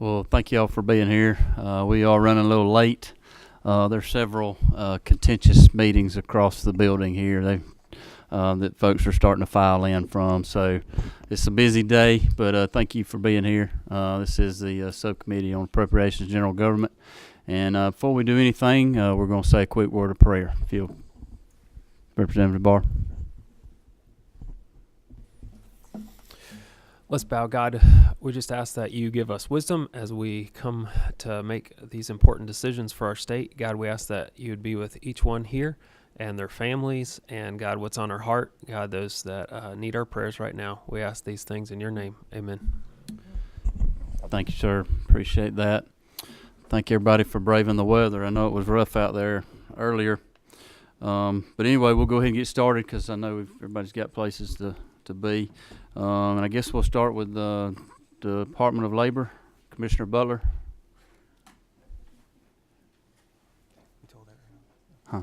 Well, thank you all for being here. We are running a little late. There's several contentious meetings across the building here that folks are starting to file in from. So it's a busy day, but thank you for being here. This is the Subcommittee on Appropriations and General Government. And before we do anything, we're going to say a quick word of prayer. If you'll, Representative Barr. Let's bow. God, we just ask that you give us wisdom as we come to make these important decisions for our state. God, we ask that you would be with each one here and their families, and God, what's on our heart, God, those that need our prayers right now. We ask these things in your name. Amen. Thank you, sir. Appreciate that. Thank everybody for braving the weather. I know it was rough out there earlier. But anyway, we'll go ahead and get started because I know everybody's got places to be. And I guess we'll start with the Department of Labor. Commissioner Butler. Huh.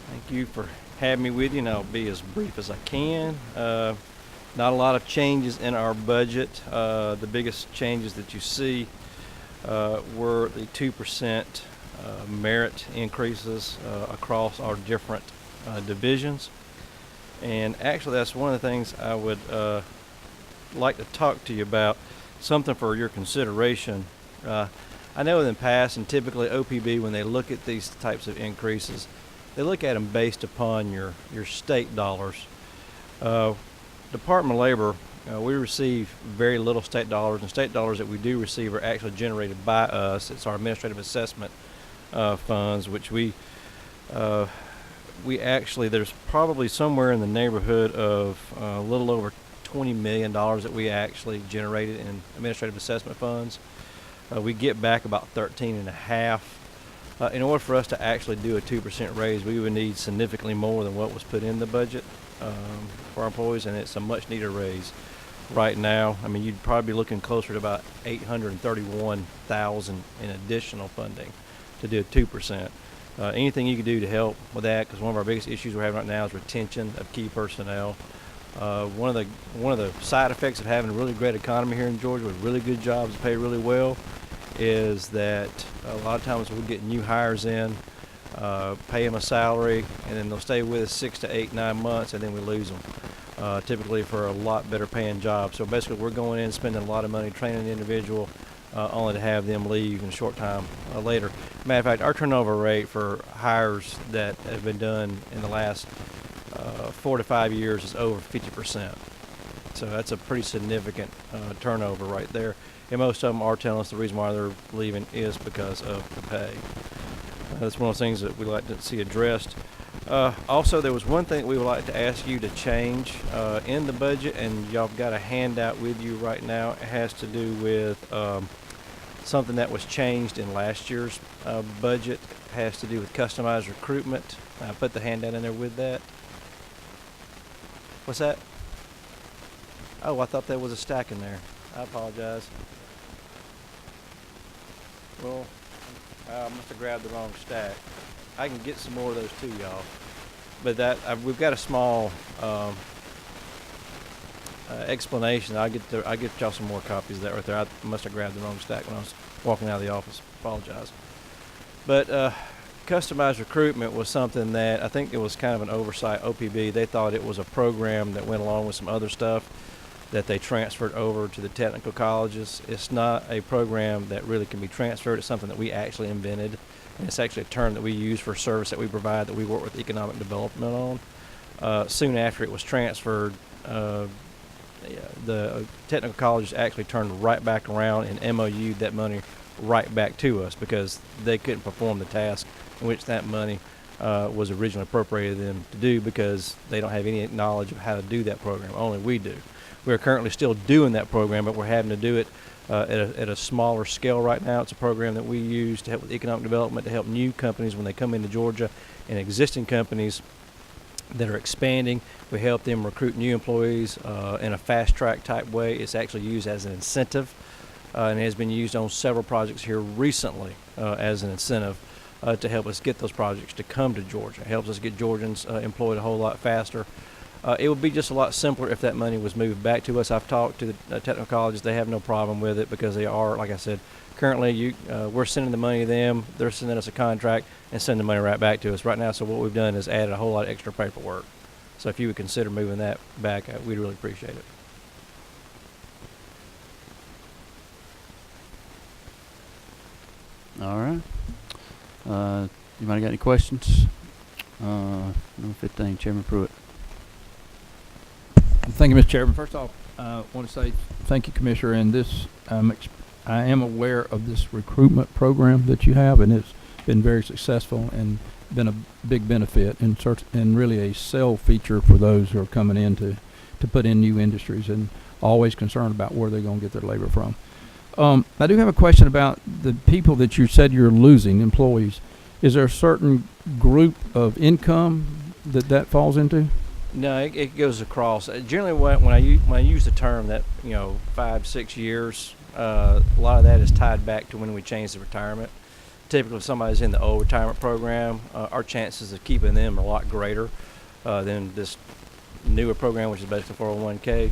Thank you for having me with you, and I'll be as brief as I can. Not a lot of changes in our budget. The biggest changes that you see were the 2% merit increases across our different divisions. And actually, that's one of the things I would like to talk to you about, something for your consideration. I know in the past, and typically OPB, when they look at these types of increases, they look at them based upon your state dollars. Department of Labor, we receive very little state dollars, and state dollars that we do receive are actually generated by us. It's our administrative assessment funds, which we actually, there's probably somewhere in the neighborhood of a little over $20 million that we actually generated in administrative assessment funds. We get back about 13 and a half. In order for us to actually do a 2% raise, we would need significantly more than what was put in the budget for our employees, and it's a much needed raise right now. I mean, you'd probably be looking closer to about $831,000 in additional funding to do a 2%. Anything you can do to help with that, because one of our biggest issues we're having right now is retention of key personnel. One of the side effects of having a really great economy here in Georgia with really good jobs that pay really well is that a lot of times we'll get new hires in, pay them a salary, and then they'll stay with us 6 to 8, 9 months, and then we lose them, typically for a lot better paying job. So basically we're going in spending a lot of money training the individual only to have them leave in a short time later. Matter of fact, our turnover rate for hires that have been done in the last 4 to 5 years is over 50%. So that's a pretty significant turnover right there. And most of them are telling us the reason why they're leaving is because of the pay. That's one of those things that we like to see addressed. Also, there was one thing we would like to ask you to change in the budget, and y'all got a handout with you right now. It has to do with something that was changed in last year's budget. It has to do with customized recruitment. I put the handout in there with that. What's that? Oh, I thought there was a stack in there. I apologize. Well, I must have grabbed the wrong stack. I can get some more of those too, y'all. But we've got a small explanation. I'll get y'all some more copies of that right there. I must have grabbed the wrong stack when I was walking out of the office. Apologize. But customized recruitment was something that I think it was kind of an oversight. OPB, they thought it was a program that went along with some other stuff that they transferred over to the technical colleges. It's not a program that really can be transferred. It's something that we actually invented, and it's actually a term that we use for a service that we provide that we work with economic development on. Soon after it was transferred, the technical colleges actually turned right back around and MOU'd that money right back to us because they couldn't perform the task in which that money was originally appropriated them to do because they don't have any knowledge of how to do that program. Only we do. We're currently still doing that program, but we're having to do it at a smaller scale right now. It's a program that we use to help with economic development, to help new companies when they come into Georgia, and existing companies that are expanding. We help them recruit new employees in a fast-track type way. It's actually used as an incentive, and it has been used on several projects here recently as an incentive to help us get those projects to come to Georgia. It helps us get Georgians employed a whole lot faster. It would be just a lot simpler if that money was moved back to us. I've talked to the technical colleges. They have no problem with it because they are, like I said, currently we're sending the money to them. They're sending us a contract and sending the money right back to us right now. So what we've done is added a whole lot of extra paperwork. So if you would consider moving that back, we'd really appreciate it. All right. Anybody got any questions? Number 15, Chairman Pruitt. Thank you, Mr. Chairman. First off, I want to say thank you, Commissioner. And this, I am aware of this recruitment program that you have, and it's been very successful and been a big benefit and really a sell feature for those who are coming in to put in new industries and always concerned about where they're going to get their labor from. I do have a question about the people that you said you're losing, employees. Is there a certain group of income that falls into? No, it goes across. Generally, when I use the term that 5-6 years, a lot of that is tied back to when we changed the retirement. Typically, if somebody's in the old retirement program, our chances of keeping them are a lot greater than this newer program, which is basically 401k.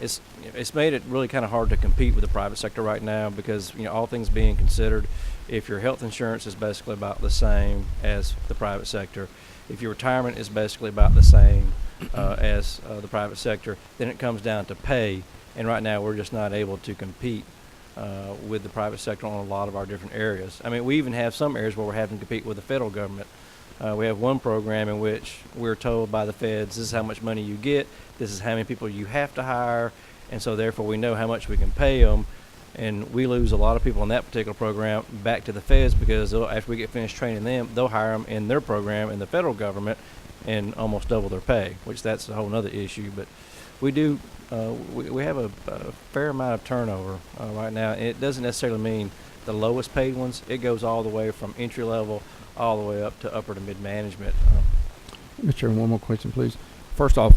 It's made it really kind of hard to compete with the private sector right now because all things being considered, if your health insurance is basically about the same as the private sector, if your retirement is basically about the same as the private sector, then it comes down to pay. And right now we're just not able to compete with the private sector on a lot of our different areas. I mean, we even have some areas where we're having to compete with the federal government. We have one program in which we're told by the feds, this is how much money you get, this is how many people you have to hire, and so therefore we know how much we can pay them. And we lose a lot of people in that particular program back to the feds because after we get finished training them, they'll hire them in their program in the federal government and almost double their pay, which that's a whole nother issue. But we do, we have a fair amount of turnover right now. And it doesn't necessarily mean the lowest paid ones. It goes all the way from entry level all the way up to upper to mid management. Mr. Chairman, one more question, please. First off,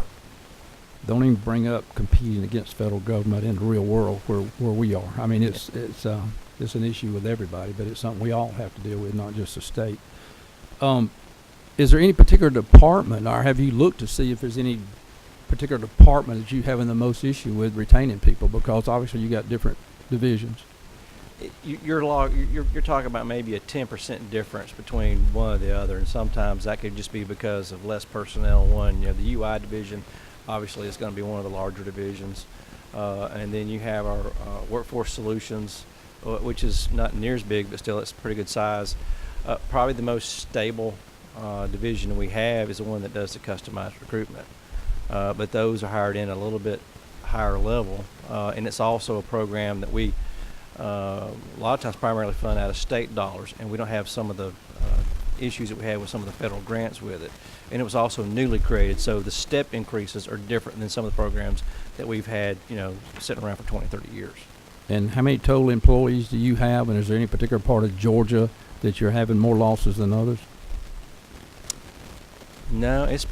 don't even bring up competing against federal government in the real world where we are. I mean, it's an issue with everybody, but it's something we all have to deal with, not just the state. Is there any particular department, or have you looked to see if there's any particular department that you having the most issue with retaining people? Because obviously you got different divisions. You're talking about maybe a 10% difference between one or the other, and sometimes that could just be because of less personnel in one. The UI division obviously is going to be one of the larger divisions, and then you have our workforce solutions, which is not near as big, but still it's pretty good size. Probably the most stable division we have is the one that does the customized recruitment, but those are hired in a little bit higher level, and it's also a program that we a lot of times primarily fund out of state dollars, and we don't have some of the issues that we have with some of the federal grants with it. And it was also newly created, so the step increases are different than some of the programs that we've had, sitting around for 20, 30 years. And how many total employees do you have, and is there any particular part of Georgia that you're having more losses than others? No, it's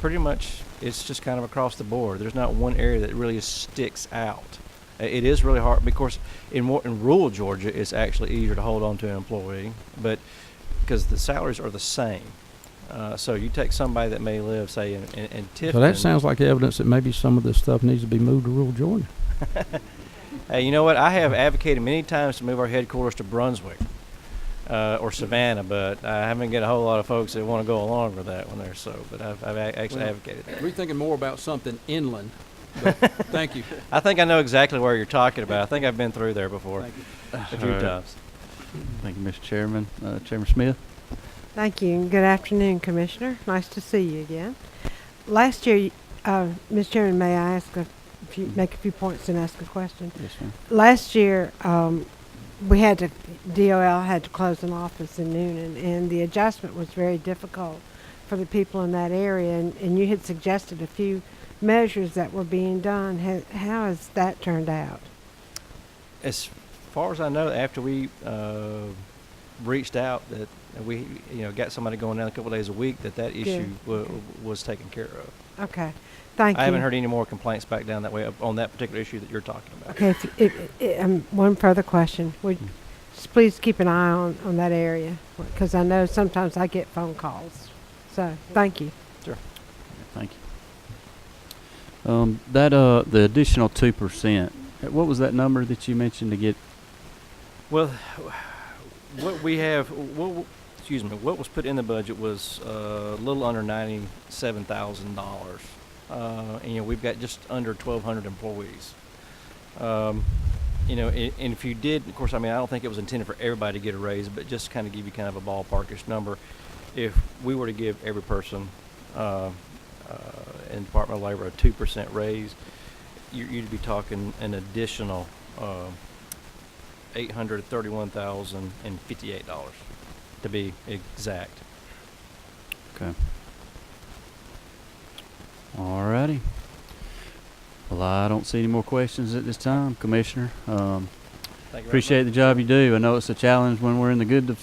just kind of across the board. There's not one area that really sticks out. It is really hard because in rural Georgia, it's actually easier to hold on to an employee, but because the salaries are the same. So you take somebody that may live, say, in Tifton. So that sounds like evidence that maybe some of this stuff needs to be moved to rural Georgia. Hey, you know what? I have advocated many times to move our headquarters to Brunswick or Savannah, but I haven't got a whole lot of folks that want to go along with that one there. So, but I've actually advocated that. We're thinking more about something inland. But thank you. I think I know exactly where you're talking about. I think I've been through there before a few times. Thank you, Mr. Chairman. Chairman Smith. Thank you, and good afternoon, Commissioner. Nice to see you again. Last year, Ms. Chairman, may I make a few points and ask a question? Yes, ma'am. Last year, DOL had to close an office in Noonan, and the adjustment was very difficult for the people in that area, and you had suggested a few measures that were being done, how has that turned out? As far as I know, after we reached out, that we got somebody going down a couple days a week, that issue was taken care of. Okay, thank you. I haven't heard any more complaints back down that way on that particular issue that you're talking about. Okay, one further question. Would just please keep an eye on that area, because I know sometimes I get phone calls. So, thank you. Sure. Thank you. The additional 2%, what was that number that you mentioned to get? Well, what was put in the budget was a little under $97,000. And we've got just under 1,200 employees. And if you did, of course, I don't think it was intended for everybody to get a raise, but just kind of give you kind of a ballparkish number. If we were to give every person in the Department of Labor a 2% raise, you'd be talking an additional $831,058 to be exact. Okay. All righty. Well, I don't see any more questions at this time, Commissioner. Thank you Appreciate the job you do. I know it's a challenge when we're in the good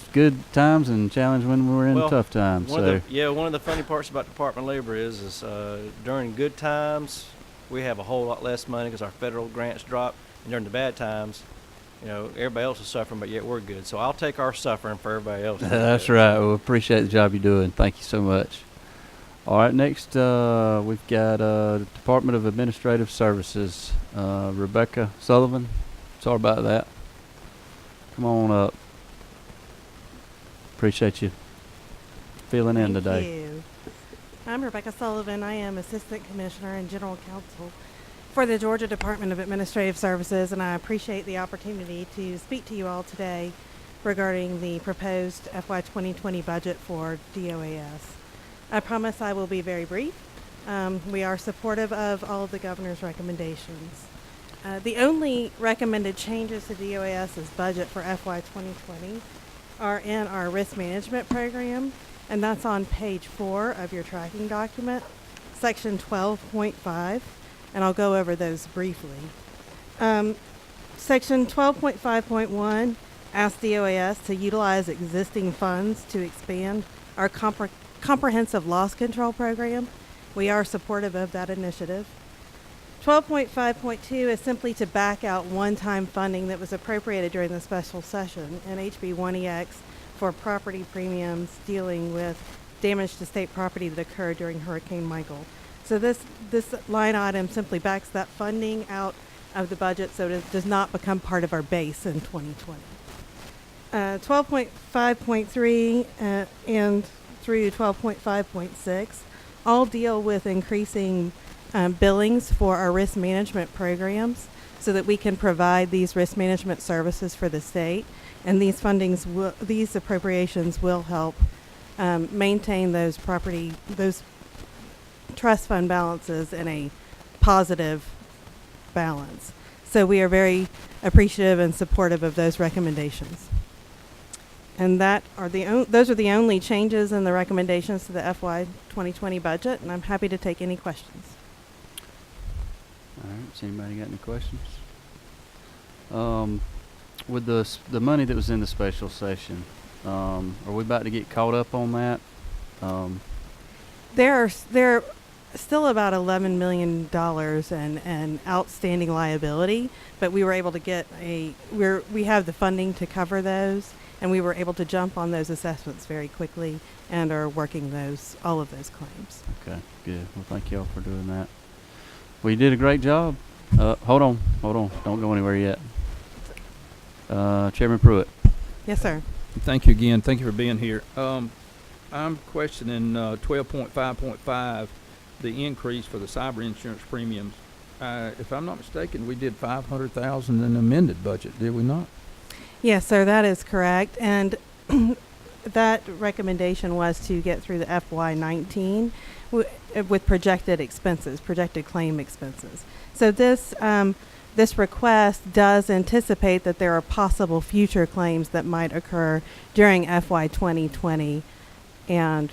times and a challenge when we're in tough times. One of the funny parts about Department of Labor is during good times we have a whole lot less money because our federal grants drop, and during the bad times, everybody else is suffering, but yet we're good. So I'll take our suffering for everybody else. That's right. Well, appreciate the job you're doing. Thank you so much. All right, next we've got Department of Administrative Services, Rebecca Sullivan. Sorry about that. Come on up. Appreciate you filling in today. Thank you. I'm Rebecca Sullivan. I am Assistant Commissioner and General Counsel for the Georgia Department of Administrative Services, and I appreciate the opportunity to speak to you all today regarding the proposed FY 2020 budget for DOAS. I promise I will be very brief. We are supportive of all of the governor's recommendations. The only recommended changes to DOAS's budget for FY 2020 are in our risk management program, and that's on page 4 of your tracking document, section 12.5, and I'll go over those briefly. Section 12.5.1 asks DOAS to utilize existing funds to expand our comprehensive loss control program. We are supportive of that initiative. 12.5.2 is simply to back out one-time funding that was appropriated during the special session in HB 1EX for property premiums dealing with damage to state property that occurred during Hurricane Michael. So this line item simply backs that funding out of the budget so it does not become part of our base in 2020. 12.5.3 and through 12.5.6 all deal with increasing billings for our risk management programs so that we can provide these risk management services for the state, and these appropriations will help maintain those trust fund balances in a positive balance. So we are very appreciative and supportive of those recommendations. And those are the only changes in the recommendations to the FY 2020 budget, and I'm happy to take any questions. All right. Has anybody got any questions? With the money that was in the special session, are we about to get caught up on that? There are still about $11 million in outstanding liability, but we were able to get we have the funding to cover those, and we were able to jump on those assessments very quickly and are working all of those claims. Okay, good. Well, thank you all for doing that. Well, you did a great job. Hold on. Don't go anywhere yet. Chairman Pruitt. Yes, sir. Thank you again. Thank you for being here. I'm questioning 12.5.5, the increase for the cyber insurance premiums. If I'm not mistaken, we did $500,000 in amended budget, did we not? Yes, sir, that is correct. And that recommendation was to get through the FY19 with projected claim expenses. So this request does anticipate that there are possible future claims that might occur during FY 2020, and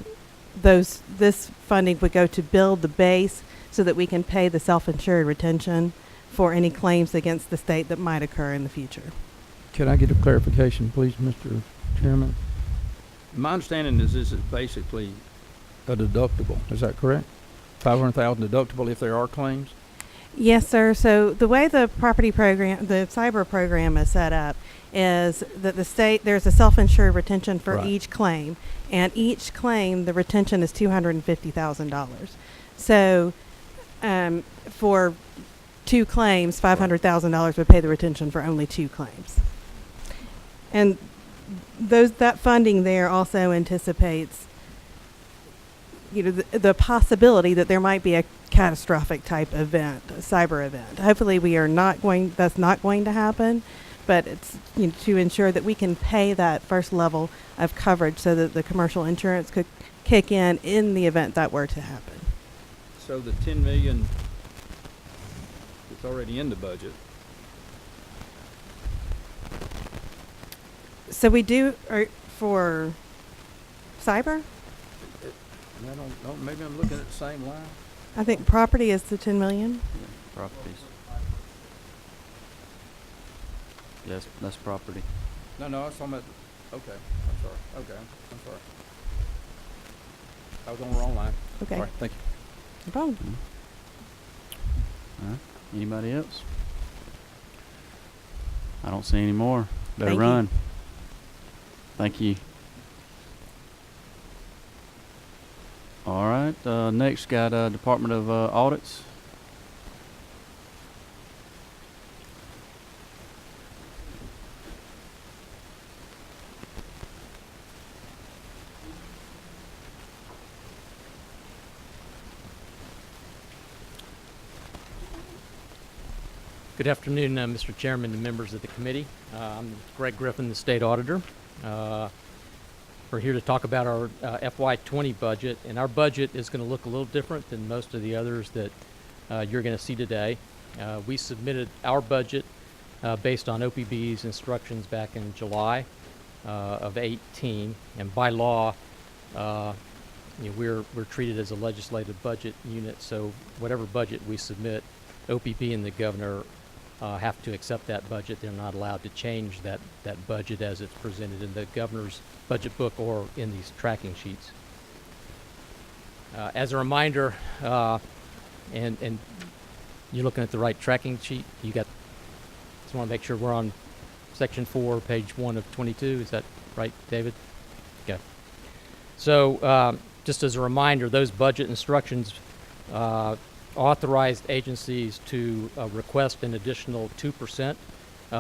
this funding would go to build the base so that we can pay the self-insured retention for any claims against the state that might occur in the future. Can I get a clarification, please, Mr. Chairman? My understanding is this is basically a deductible. Is that correct? $500,000 deductible if there are claims? Yes, sir. So the way the property program, the cyber program is set up is that the state, there's a self-insured retention for Right. each claim, and each claim, the retention is $250,000. So for 2 claims, $500,000 would pay the retention for only 2 claims. And that funding there also anticipates, the possibility that there might be a catastrophic type event, a cyber event. Hopefully that's not going to happen, but it's to ensure that we can pay that first level of coverage so that the commercial insurance could kick in the event that were to happen. So the $10 million that's already in the budget. So we do for cyber. I don't, maybe I'm looking at the same line. I think property is the 10 million. Properties. Yes, that's property. No, I was talking about, okay, I'm sorry. Okay, I'm sorry. I was on the wrong line. Okay, Sorry, thank you. no problem. All right. Anybody else? I don't see any more. Better Thank you. run. Thank you. All right. Next, got Department of Audits. Good afternoon, Mr. Chairman and members of the committee. I'm Greg Griffin, the State Auditor. We're here to talk about our FY20 budget, and our budget is going to look a little different than most of the others that you're going to see today. We submitted our budget based on OPB's instructions back in July of 18, and by law, we're treated as a legislative budget unit, so whatever budget we submit, OPB and the governor have to accept that budget. They're not allowed to change that budget as it's presented in the governor's budget book or in these tracking sheets. As a reminder, and you're looking at the right tracking sheet, just want to make sure we're on section 4, page 1 of 22. Is that right, David? Okay. So just as a reminder, those budget instructions authorized agencies to request an additional 2%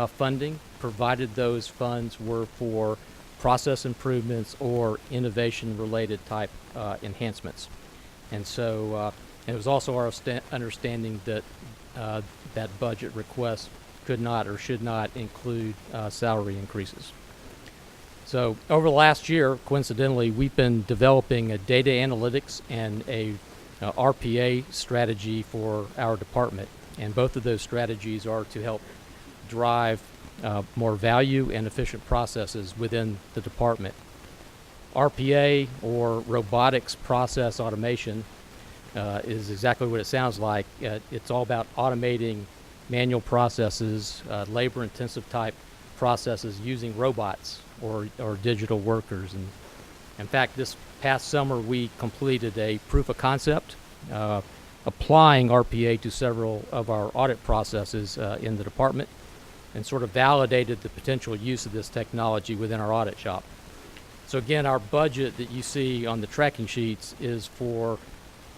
funding, provided those funds were for process improvements or innovation-related type enhancements. And so it was also our understanding that that budget request could not or should not include salary increases. So over the last year, coincidentally, we've been developing a data analytics and a RPA strategy for our department, and both of those strategies are to help drive more value and efficient processes within the department. RPA, or robotics process automation, is exactly what it sounds like. It's all about automating manual processes, labor-intensive type processes using robots or digital workers. And in fact, this past summer we completed a proof of concept applying RPA to several of our audit processes in the department, and sort of validated the potential use of this technology within our audit shop. So again, our budget that you see on the tracking sheets is for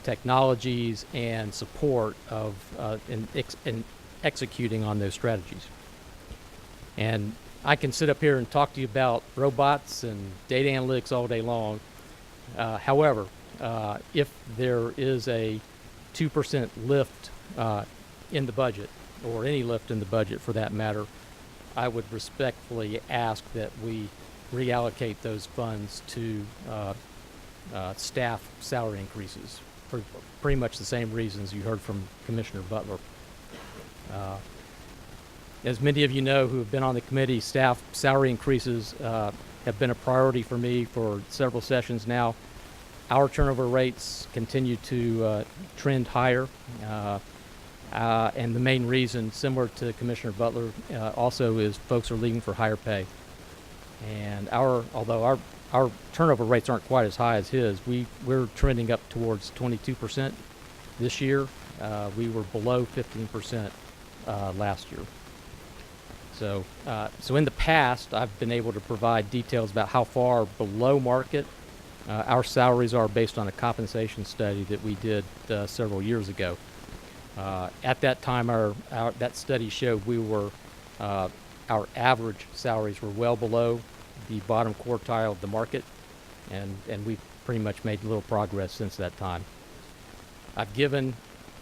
technologies and support of in executing on those strategies. And I can sit up here and talk to you about robots and data analytics all day long. However, if there is a 2% lift in the budget, or any lift in the budget for that matter, I would respectfully ask that we reallocate those funds to staff salary increases for pretty much the same reasons you heard from Commissioner Butler. As many of you know who have been on the committee, staff salary increases have been a priority for me for several sessions now. Our turnover rates continue to trend higher, and the main reason, similar to Commissioner Butler, also is folks are leaving for higher pay. And although our turnover rates aren't quite as high as his, we're trending up towards 22% this year. We were below 15% last year. So in the past, I've been able to provide details about how far below market our salaries are based on a compensation study that we did several years ago. At that time, that study showed our average salaries were well below the bottom quartile of the market, and we've pretty much made little progress since that time. I've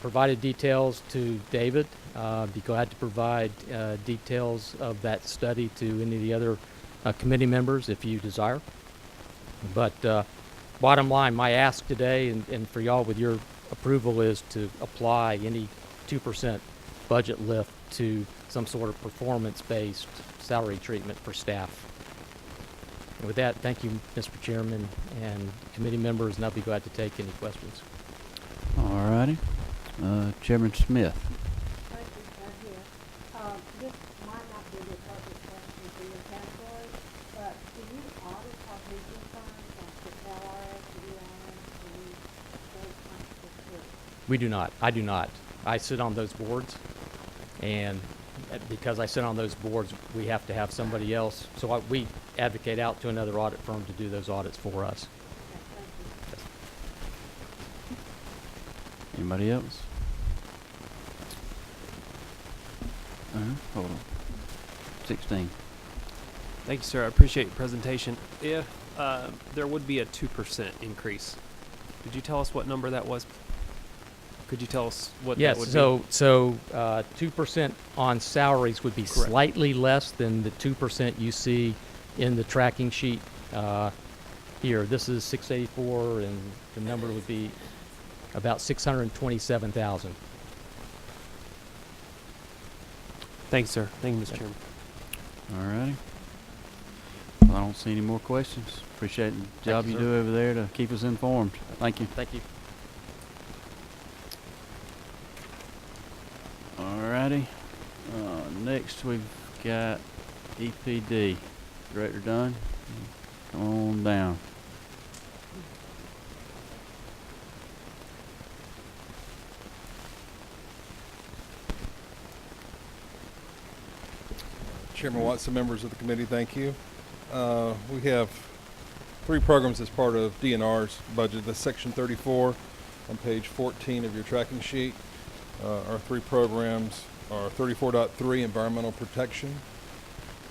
provided details to David. Be glad to provide details of that study to any of the other committee members if you desire. But bottom line, my ask today and for y'all with your approval is to apply any 2% budget lift to some sort of performance-based salary treatment for staff. And with that, thank you, Mr. Chairman and committee members, and I'll be glad to take any questions. All righty. Chairman Smith. Thank you, this might not be the appropriate question for your category, but do you audit our pension funds like the LRS, the UIS, those kinds of things? We do not. I do not. I sit on those boards, and because I sit on those boards, we have to have somebody else. So we advocate out to another audit firm to do those audits for us. Okay, thank you. Anybody else? Hold on. 16. Thank you, sir. I appreciate your presentation. If there would be a 2% increase, could you tell us what number that was? Could you tell us what that would be? Yes, so 2% on salaries would be Correct. Slightly less than the 2% you see in the tracking sheet here. This is 684, and the number would be about 627,000. Thank you, sir. Thank you, Mr. Chairman. All righty. Well, I don't see any more questions. Appreciate the job you, you sir. do over there to keep us informed. Thank you. Thank you. All righty. Next we've got EPD. Director Dunn, come on down. Chairman Watson, members of the committee, thank you. We have 3 programs as part of DNR's budget. The Section 34 on page 14 of your tracking sheet. Our 3 programs are 34.3 environmental protection.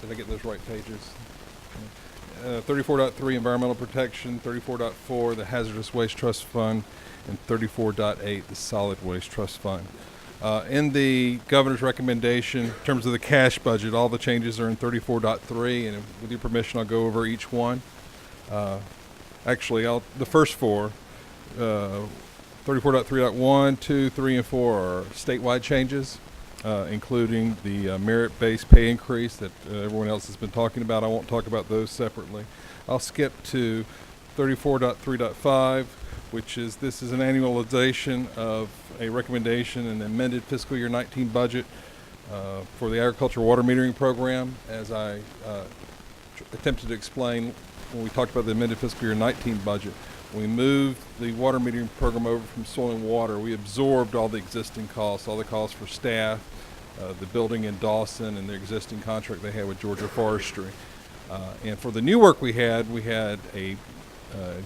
Did I get those right pages? 34.3 environmental protection, 34.4 the hazardous waste trust fund, and 34.8 the solid waste trust fund. In the governor's recommendation, in terms of the cash budget, all the changes are in 34.3, and with your permission, I'll go over each one. Actually, the first 4, 34.3.1, 2, 3, and 4 are statewide changes, including the merit-based pay increase that everyone else has been talking about. I won't talk about those separately. I'll skip to 34.3.5, which is an annualization of a recommendation in the amended fiscal year 19 budget for the agricultural water metering program. As I attempted to explain when we talked about the amended fiscal year 19 budget, we moved the water metering program over from soil and water. We absorbed all the existing costs, all the costs for staff, the building in Dawson, and the existing contract they had with Georgia Forestry. And for the new work we had a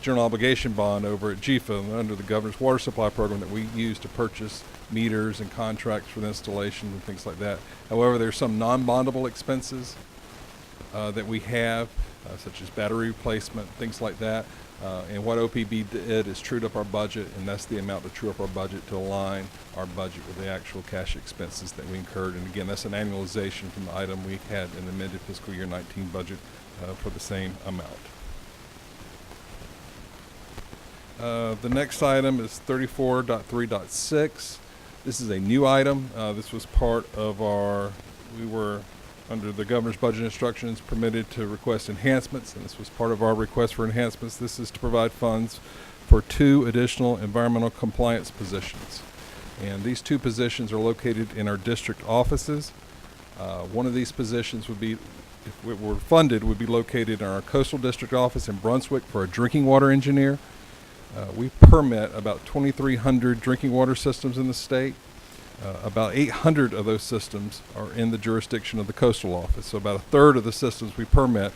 general obligation bond over at GFA under the governor's water supply program that we use to purchase meters and contracts for the installation and things like that. However, there's some non-bondable expenses that we have, such as battery replacement, things like that. And what OPB did is trued up our budget, and that's the amount to true up our budget to align our budget with the actual cash expenses that we incurred. And again, that's an annualization from the item we had in the amended fiscal year 19 budget for the same amount. The next item is 34.3.6. This is a new item. This was part of we were under the governor's budget instructions permitted to request enhancements, and this was part of our request for enhancements. This is to provide funds for 2 additional environmental compliance positions. And these 2 positions are located in our district offices. One of these positions would be, if it were funded, would be located in our coastal district office in Brunswick for a drinking water engineer. We permit about 2,300 drinking water systems in the state. About 800 of those systems are in the jurisdiction of the coastal office. So about a third of the systems we permit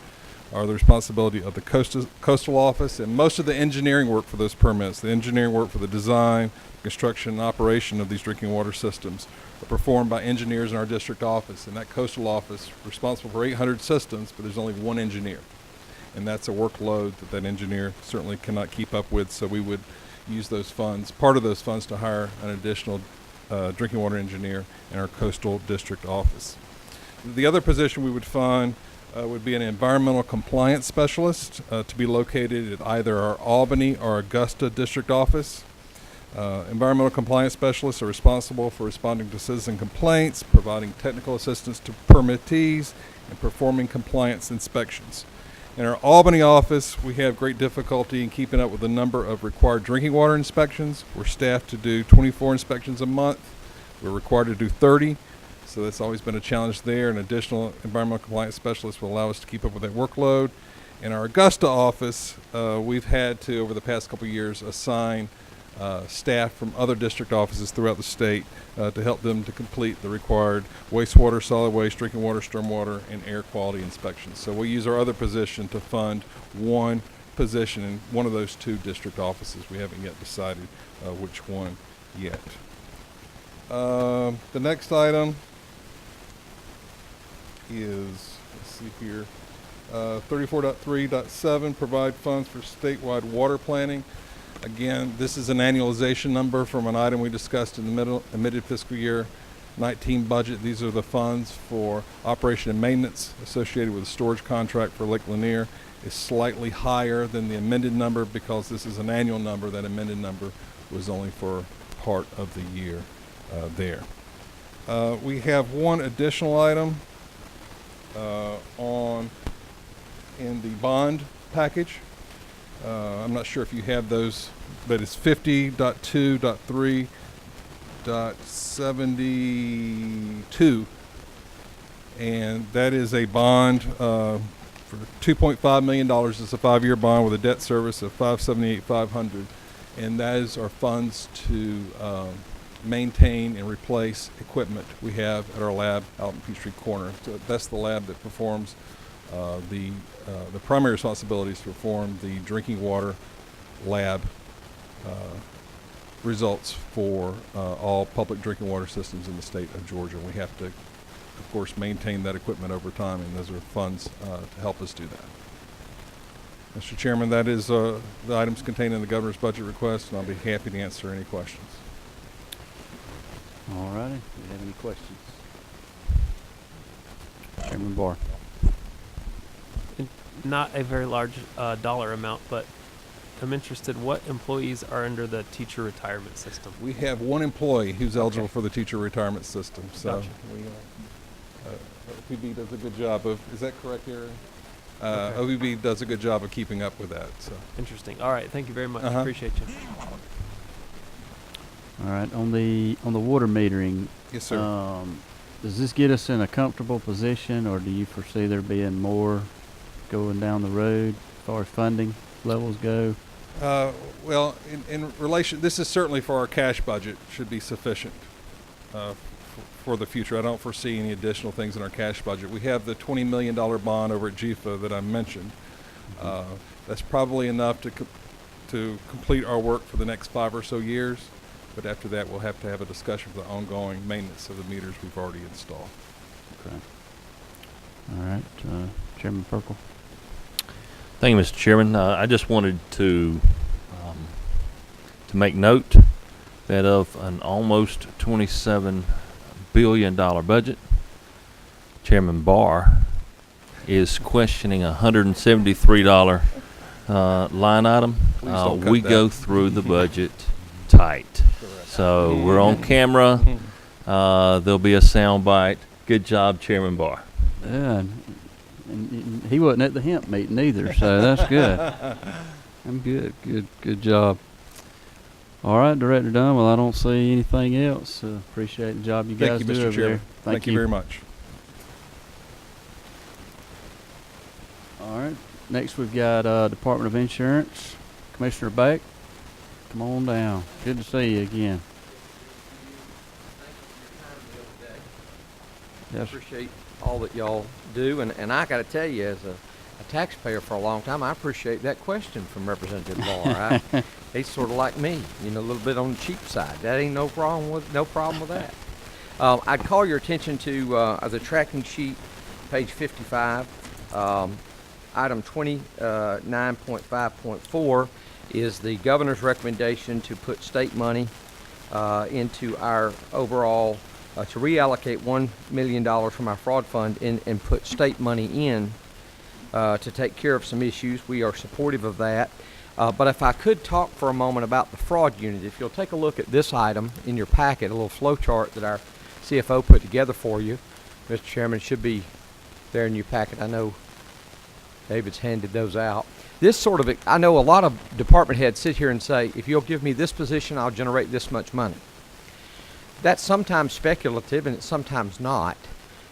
are the responsibility of the coastal office, and most of the engineering work for those permits, the engineering work for the design, construction, and operation of these drinking water systems are performed by engineers in our district office. And that coastal office is responsible for 800 systems, but there's only 1 engineer. And that's a workload that that engineer certainly cannot keep up with, so we would use those funds, part of those funds, to hire an additional drinking water engineer in our coastal district office. The other position we would fund would be an environmental compliance specialist to be located at either our Albany or Augusta district office. Environmental compliance specialists are responsible for responding to citizen complaints, providing technical assistance to permittees, and performing compliance inspections. In our Albany office, we have great difficulty in keeping up with the number of required drinking water inspections. We're staffed to do 24 inspections a month. We're required to do 30, so that's always been a challenge there. An additional environmental compliance specialist will allow us to keep up with that workload. In our Augusta office, we've had to, over the past couple of years, assign staff from other district offices throughout the state to help them to complete the required wastewater, solid waste, drinking water, stormwater, and air quality inspections. So we use our other position to fund 1 position in one of those 2 district offices. We haven't yet decided which one yet. The next item is, let's see here, 34.3.7, provide funds for statewide water planning. Again, this is an annualization number from an item we discussed in the amended fiscal year 19 budget. These are the funds for operation and maintenance associated with the storage contract for Lake Lanier. Is slightly higher than the amended number because this is an annual number. That amended number was only for part of the year there. We have one additional item in the bond package. I'm not sure if you have those, but it's 50.2.3.72, and that is a bond for $2.5 million. It's a 5-year bond with a debt service of $578,500, and that is our funds to maintain and replace equipment we have at our lab out in Peachtree Corner. So that's the lab that performs the primary responsibilities to perform the drinking water lab results for all public drinking water systems in the state of Georgia. We have to, of course, maintain that equipment over time, and those are funds to help us do that. Mr. Chairman, that is the items contained in the governor's budget request, and I'll be happy to answer any questions. All righty. Do you have any questions? Chairman Barr. Not a very large dollar amount, but I'm interested, what employees are under the teacher retirement system? We have 1 employee who's eligible for the teacher retirement system. So Gotcha. OPB does a good job of, is that correct, Aaron? Okay. OPB does a good job of keeping up with that. So. Interesting. All right. Thank you very much. Uh-huh. Appreciate you. All right. On the water metering, Yes, sir. does this get us in a comfortable position, or do you foresee there being more going down the road as far as funding levels go? Well, in relation, this is certainly for our cash budget, should be sufficient for the future. I don't foresee any additional things in our cash budget. We have the $20 million bond over at GFA that I mentioned. That's probably enough to complete our work for the next 5 or so years. But after that, we'll have to have a discussion for the ongoing maintenance of the meters we've already installed. Okay. All right. Chairman Perkle. Thank you, Mr. Chairman. I just wanted to make note that of an almost $27 billion budget, Chairman Barr is questioning a $173 line item. Please don't cut We that. go through the budget tight. So we're on camera. There'll be a sound bite. Good job, Chairman Barr. Yeah, and he wasn't at the hemp meeting either, so that's good. I'm good. Good job. All right, Director Dunn. Well, I don't see anything else. Appreciate the job you Thank guys you, do Mr. over Chairman. there. Thank you very much. All right. Next, we've got Department of Insurance. Commissioner Beck, come on down. Good to see you again. I Yes. appreciate all that y'all do, and I got to tell you, as a taxpayer for a long time, I appreciate that question from Representative Barr. He's sort of like me, you know, a little bit on the cheap side. That ain't no problem with that. I'd call your attention to the tracking sheet, page 55. Item 29.5.4 is the governor's recommendation to put state money into our overall, to reallocate $1 million from our fraud fund and put state money in to take care of some issues. We are supportive of that. But if I could talk for a moment about the fraud unit, if you'll take a look at this item in your packet, a little flow chart that our CFO put together for you. Mr. Chairman, it should be there in your packet. I know David's handed those out. This sort of, I know a lot of department heads sit here and say, if you'll give me this position, I'll generate this much money. That's sometimes speculative and it's sometimes not,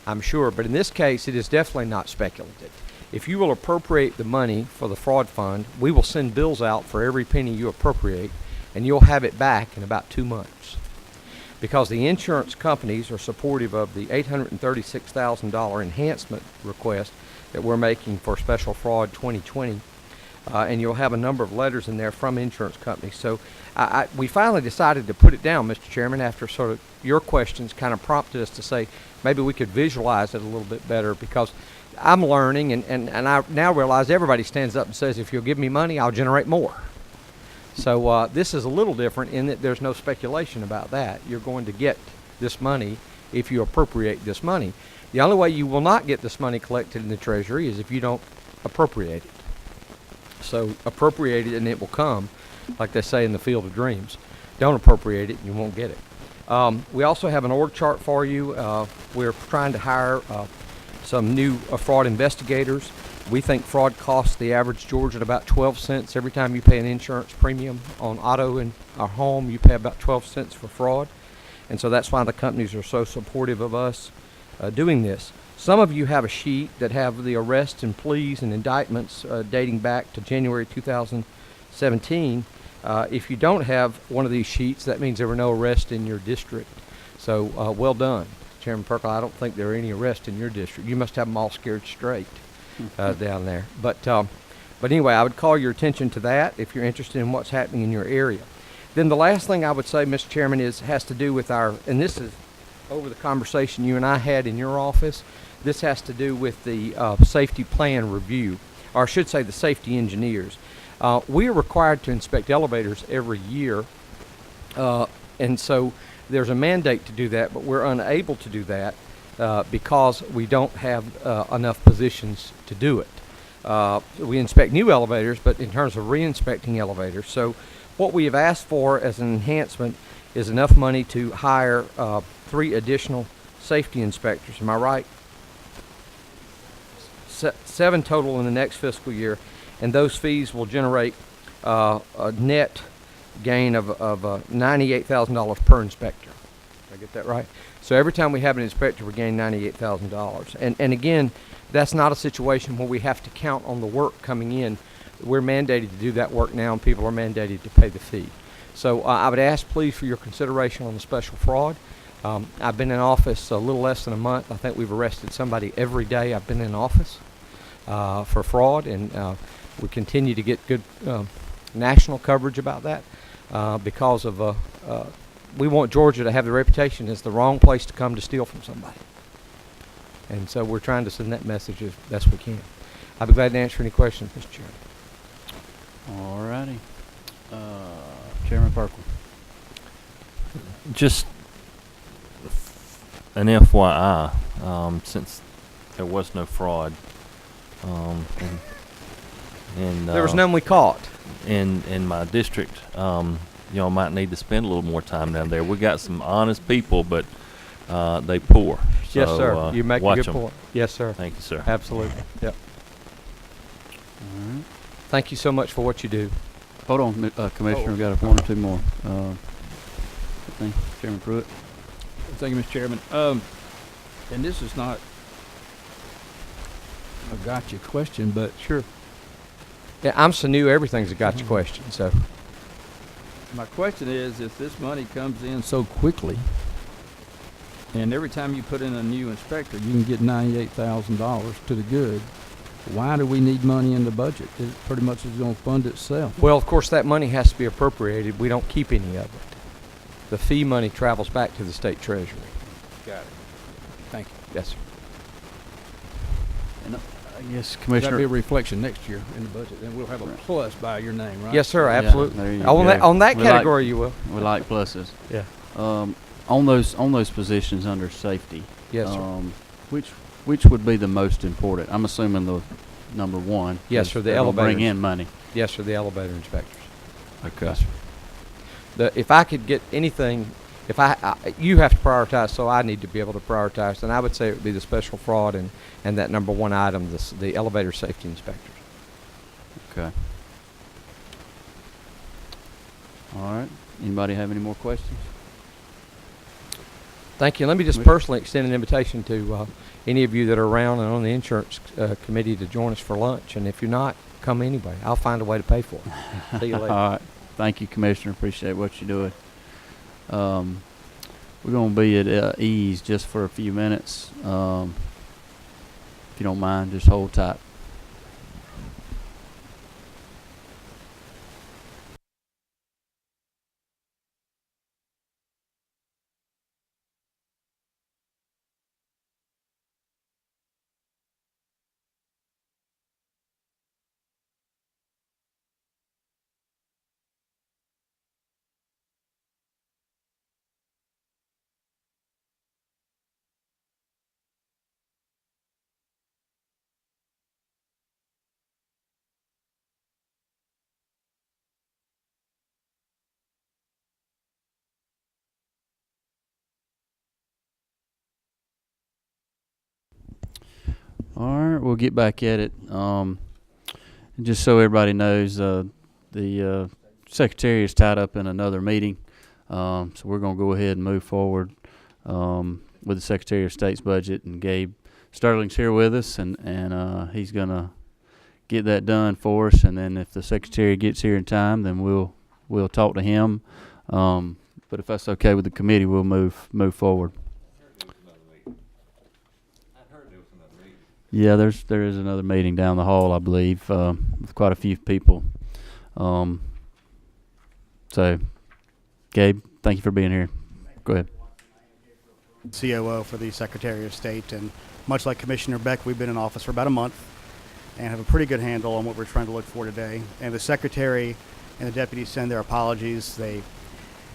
I'm sure, but in this case, it is definitely not speculative. If you will appropriate the money for the fraud fund, we will send bills out for every penny you appropriate, and you'll have it back in about 2 months. Because the insurance companies are supportive of the $836,000 enhancement request that we're making for Special Fraud 2020, and you'll have a number of letters in there from insurance companies. So we finally decided to put it down, Mr. Chairman, after sort of your questions kind of prompted us to say maybe we could visualize it a little bit better, because I'm learning, and I now realize everybody stands up and says, if you'll give me money, I'll generate more. So this is a little different in that there's no speculation about that. You're going to get this money if you appropriate this money. The only way you will not get this money collected in the Treasury is if you don't appropriate it. So appropriate it and it will come, like they say in the Field of Dreams. Don't appropriate it and you won't get it. We also have an org chart for you. We're trying to hire some new fraud investigators. We think fraud costs the average Georgian about 12 cents every time you pay an insurance premium on auto in our home. You pay about 12 cents for fraud, and so that's why the companies are so supportive of us doing this. Some of you have a sheet that have the arrests and pleas and indictments dating back to January 2017. If you don't have one of these sheets, that means there were no arrests in your district. So well done, Chairman Perkle. I don't think there are any arrests in your district. You must have them all scared straight down there. But anyway, I would call your attention to that if you're interested in what's happening in your area. Then the last thing I would say, Mr. Chairman, has to do with and this is over the conversation you and I had in your office. This has to do with the safety plan review, or I should say the safety engineers. We are required to inspect elevators every year, and so there's a mandate to do that, but we're unable to do that because we don't have enough positions to do it. We inspect new elevators, but in terms of re-inspecting elevators. So what we have asked for as an enhancement is enough money to hire 3 additional safety inspectors. Am I right? 7 total in the next fiscal year, and those fees will generate a net gain of $98,000 per inspector. Did I get that right? So every time we have an inspector, we gain $98,000. And again, that's not a situation where we have to count on the work coming in. We're mandated to do that work now, and people are mandated to pay the fee. So I would ask, please, for your consideration on the special fraud. I've been in office a little less than a month. I think we've arrested somebody every day I've been in office for fraud, and we continue to get good national coverage about that because of we want Georgia to have the reputation as the wrong place to come to steal from somebody. And so we're trying to send that message as best we can. I'll be glad to answer any questions, Mr. Chairman. All righty. Chairman Perkle. Just an FYI, since there was no fraud, and There was none we caught. in my district, y'all might need to spend a little more time down there. We got some honest people, but they poor. So, Yes, sir. You make a watch good 'em. point. Yes, sir. Thank you, sir. Absolutely. Yep. All right. Thank you so much for what you do. Hold on, Commissioner. We got one or two more. Thing. Chairman Pruitt. Thank you, Mr. Chairman. And this is not a gotcha question, but Sure. Yeah, I'm so new, everything's a gotcha question, so. my question is, if this money comes in so quickly, and every time you put in a new inspector, you can get $98,000 to the good, why do we need money in the budget? It pretty much is going to fund itself. Well, of course, that money has to be appropriated. We don't keep any of it. The fee money travels back to the state treasury. Got it. Thank you. Yes, sir. And I guess That'll Commissioner. be a reflection next year in the budget, and we'll have a plus by your name, right? Yes, sir, Yeah, absolutely. there you On that, go. on that We like- category, you will. We like pluses. Yeah. On those positions under safety. Yes, sir. Which would be the most important? I'm assuming the number one. Yes, 'cause sir, the they're gonna bring elevators. in money. Yes, sir, the elevator inspectors. Okay. If I could get anything, you have to prioritize, so I need to be able to prioritize, and I would say it would be the special fraud and that number one item, the elevator safety inspectors. Okay. All right. Anybody have any more questions? Thank you. Let me just personally extend an invitation to any of you that are around and on the insurance committee to join us for lunch. And if you're not, come anyway. I'll find a way to pay for it. See you later. All right. Thank you, Commissioner. Appreciate what you're doing. We're going to be at ease just for a few minutes. If you don't mind, just hold tight. All right, we'll get back at it. Just so everybody knows, the secretary is tied up in another meeting, so we're going to go ahead and move forward with the Secretary of State's budget. And Gabe Sterling's here with us, and he's going to get that done for us. And then if the secretary gets here in time, then we'll talk to him. But if that's okay with the committee, we'll move forward. Yeah, there is another meeting down the hall, I believe, with quite a few people. So, Gabe, thank you for being here. Go ahead. COO for the Secretary of State, and much like Commissioner Beck, we've been in office for about a month and have a pretty good handle on what we're trying to look for today. And the Secretary and the deputies send their apologies. They,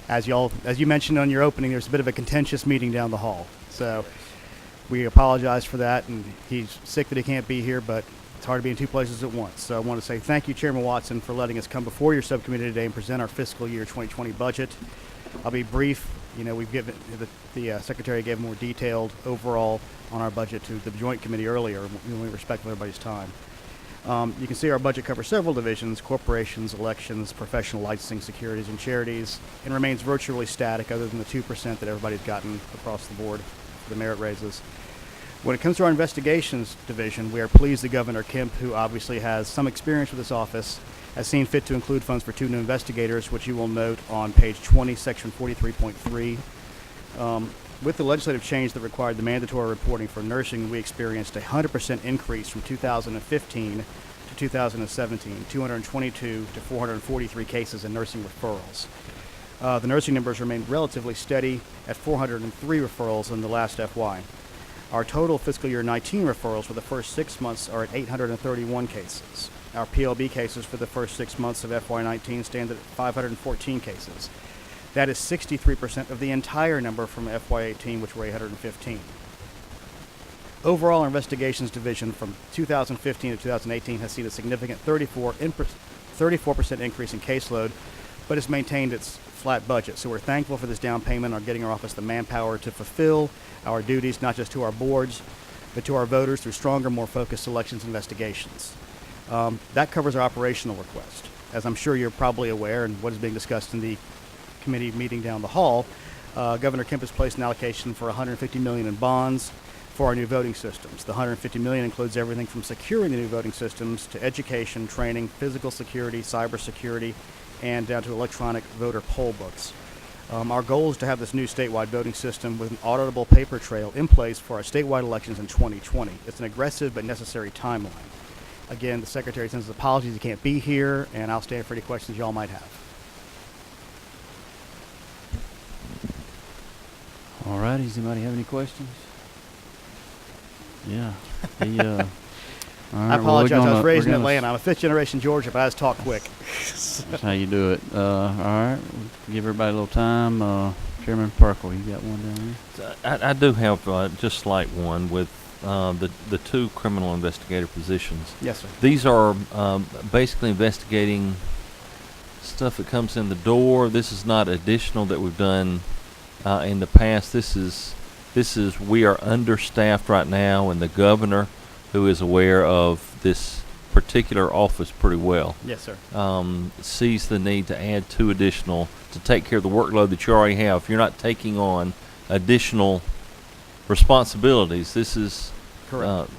as you mentioned on your opening, there's a bit of a contentious meeting down the hall. So we apologize for that, and he's sick that he can't be here, but it's hard to be in two places at once. So I want to say thank you, Chairman Watson, for letting us come before your subcommittee today and present our fiscal year 2020 budget. I'll be brief. You know, we've given the Secretary gave more detailed overall on our budget to the Joint Committee earlier. We respect everybody's time. You can see our budget covers several divisions: corporations, elections, professional licensing, securities, and charities, and remains virtually static other than the 2% that everybody's gotten across the board for the merit raises. When it comes to our investigations division, we are pleased that Governor Kemp, who obviously has some experience with this office, has seen fit to include funds for 2 new investigators, which you will note on page 20, section 43.3. With the legislative change that required the mandatory reporting for nursing, we experienced a 100% increase from 2015 to 2017, 222 to 443 cases in nursing referrals. The nursing numbers remained relatively steady at 403 referrals in the last FY. Our total fiscal year 19 referrals for the first 6 months are at 831 cases. Our PLB cases for the first 6 months of FY19 stand at 514 cases. That is 63% of the entire number from FY18, which were 815. Overall, our investigations division from 2015 to 2018 has seen a significant 34% increase in caseload, but has maintained its flat budget. So we're thankful for this down payment on getting our office the manpower to fulfill our duties, not just to our boards, but to our voters through stronger, more focused elections investigations. That covers our operational request. As I'm sure you're probably aware, and what is being discussed in the committee meeting down the hall, Governor Kemp has placed an allocation for $150 million in bonds for our new voting systems. The $150 million includes everything from securing the new voting systems to education, training, physical security, cybersecurity, and down to electronic voter poll books. Our goal is to have this new statewide voting system with an auditable paper trail in place for our statewide elections in 2020. It's an aggressive but necessary timeline. Again, the Secretary sends his apologies he can't be here, and I'll stand for any questions y'all might have. All righty, does anybody have any questions? Yeah. All I right, apologize. I was raised in we're gonna Atlanta. I'm a fifth-generation Georgia, but I just talk quick. That's how you do it. All right, we'll give everybody a little time. Chairman Perkle, you got one down there? I do have just slight one with the two criminal investigator positions. Yes, sir. These are basically investigating stuff that comes in the door. This is not additional that we've done in the past. This is we are understaffed right now, and the governor, who is aware of this particular office pretty well, Yes, sir. sees the need to add two additional to take care of the workload that you already have. If you're not taking on additional responsibilities, this is Correct.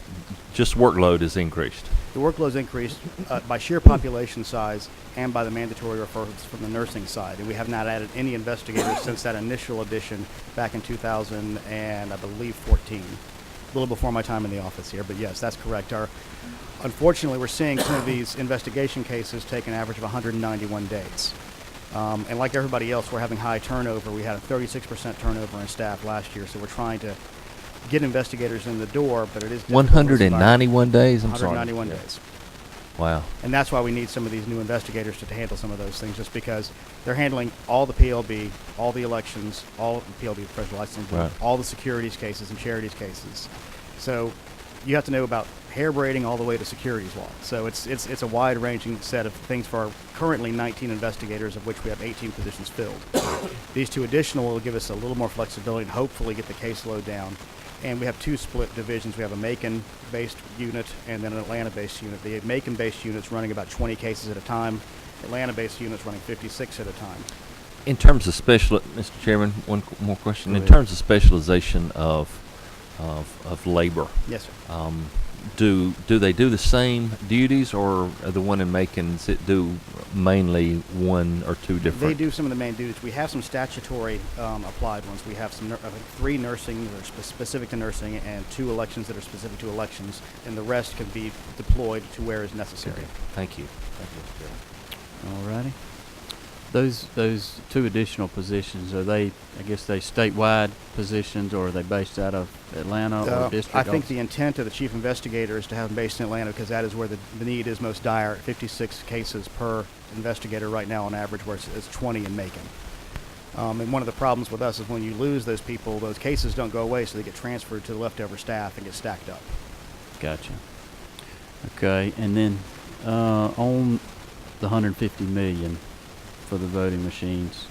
just workload is increased. The workload's increased by sheer population size and by the mandatory referrals from the nursing side. And we have not added any investigators since that initial addition back in 2000 and I believe 14. A little before my time in the office here, but yes, that's correct. Unfortunately, we're seeing some of these investigation cases take an average of 191 days. And like everybody else, we're having high turnover. We had a 36% turnover in staff last year, so we're trying to get investigators in the door, but it is difficult in this environment. 191 days? I'm sorry. 191 days. Wow. And that's why we need some of these new investigators to handle some of those things, just because they're handling all the PLB, all the elections, all of the PLB, professional licensing board, Right. all the securities cases and charities cases. So you have to know about hair braiding all the way to securities law. So it's a wide-ranging set of things for our currently 19 investigators, of which we have 18 positions filled. These two additional will give us a little more flexibility and hopefully get the caseload down. And we have two split divisions. We have a Macon-based unit and then an Atlanta-based unit. The Macon-based unit's running about 20 cases at a time. Atlanta-based unit's running 56 at a time. In terms of Mr. Chairman, one more question. Go In ahead. terms of specialization of labor, Yes, sir. do they do the same duties, or are the one in Macon do mainly one or two different? They do some of the main duties. We have some statutory applied ones. We have some 3 nursing that are specific to nursing and 2 elections that are specific to elections, and the rest can be deployed to where is necessary. Okay. Thank you. Thank you, Mr. Chairman. All righty. Those two additional positions, are they, I guess they statewide positions, or are they based out of Atlanta or district? I think also? the intent of the chief investigator is to have them based in Atlanta because that is where the need is most dire. 56 cases per investigator right now on average, where it's 20 in Macon. And one of the problems with us is when you lose those people, those cases don't go away, so they get transferred to the leftover staff and get stacked up. Gotcha. Okay, and then on the $150 million for the voting machines,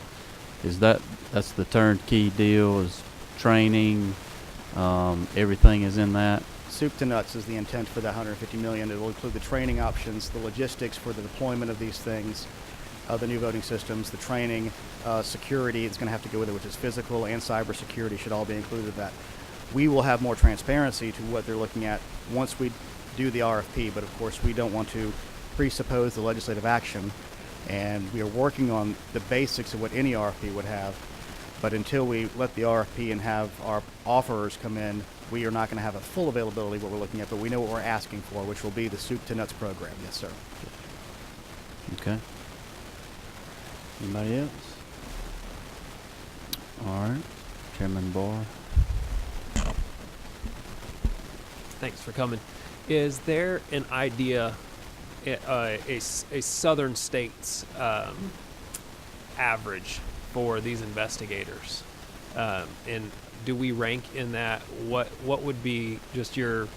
that's the turnkey deal? Is training, everything is in that? Soup to nuts is the intent for that $150 million. It will include the training options, the logistics for the deployment of these things, the new voting systems, the training, security it's going to have to go with it, which is physical and cyber security should all be included in that. We will have more transparency to what they're looking at once we do the RFP, but of course we don't want to presuppose the legislative action, and we are working on the basics of what any RFP would have. But until we let the RFP and have our offerers come in, we are not going to have a full availability of what we're looking at, but we know what we're asking for, which will be the soup to nuts program. Yes, sir. Okay. Anybody else? All right. Chairman Barr. Thanks for coming. Is there an idea, a southern states average for these investigators? And do we rank in that? What would be, just your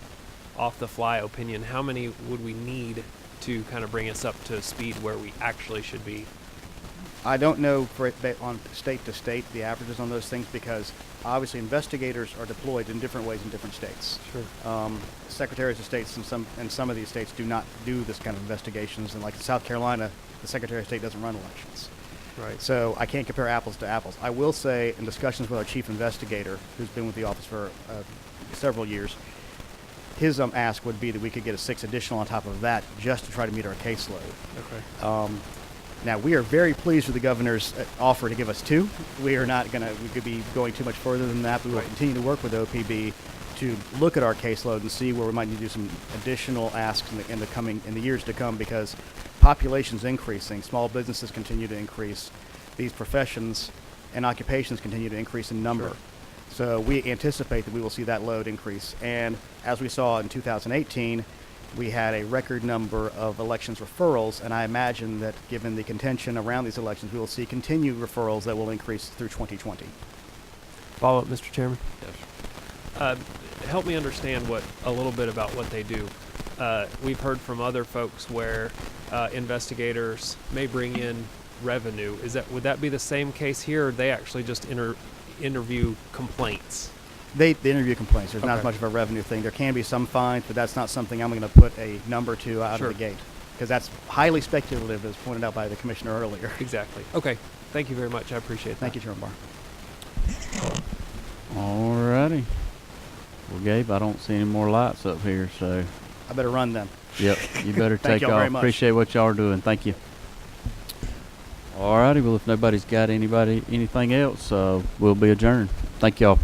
off-the-fly opinion, how many would we need to kind of bring us up to speed where we actually should be? I don't know on state to state the averages on those things, because obviously investigators are deployed in different ways in different states. Sure. Secretaries of states in some of these states do not do this kind of investigations, and like in South Carolina, The Secretary of State doesn't run elections. Right. So I can't compare apples to apples. I will say, in discussions with our chief investigator, who's been with the office for several years, his ask would be that we could get a 6 additional on top of that just to try to meet our caseload. Okay. Now, we are very pleased with the governor's offer to give us 2. We are not going to, we could be going too much further than that, but we will Right. continue to work with OPB to look at our caseload and see where we might need to do some additional asks in the years to come, because population's increasing, small businesses continue to increase, these professions and occupations continue to increase in number. Sure. So we anticipate that we will see that load increase. And as we saw in 2018, we had a record number of elections referrals, and I imagine that given the contention around these elections, we will see continued referrals that will increase through 2020. Follow up, Mr. Chairman. Yes. Help me understand a little bit about what they do. We've heard from other folks where investigators may bring in revenue. Would that be the same case here, or they actually just interview complaints? They interview complaints. There's not as Okay. much of a revenue thing. There can be some fines, but that's not something I'm going to put a number to out Sure. of the gate, because that's highly speculative, as pointed out by the commissioner earlier. Exactly. Okay. Thank you very much. I appreciate that. Thank you, Chairman Barr. Alrighty. Well, Gabe, I don't see any more lights up here, so I better run then. yep, you better Thank take y'all off. very much. Appreciate what y'all are doing. Thank you. Alrighty. Well, if nobody's got anything else, we'll be adjourned. Thank y'all.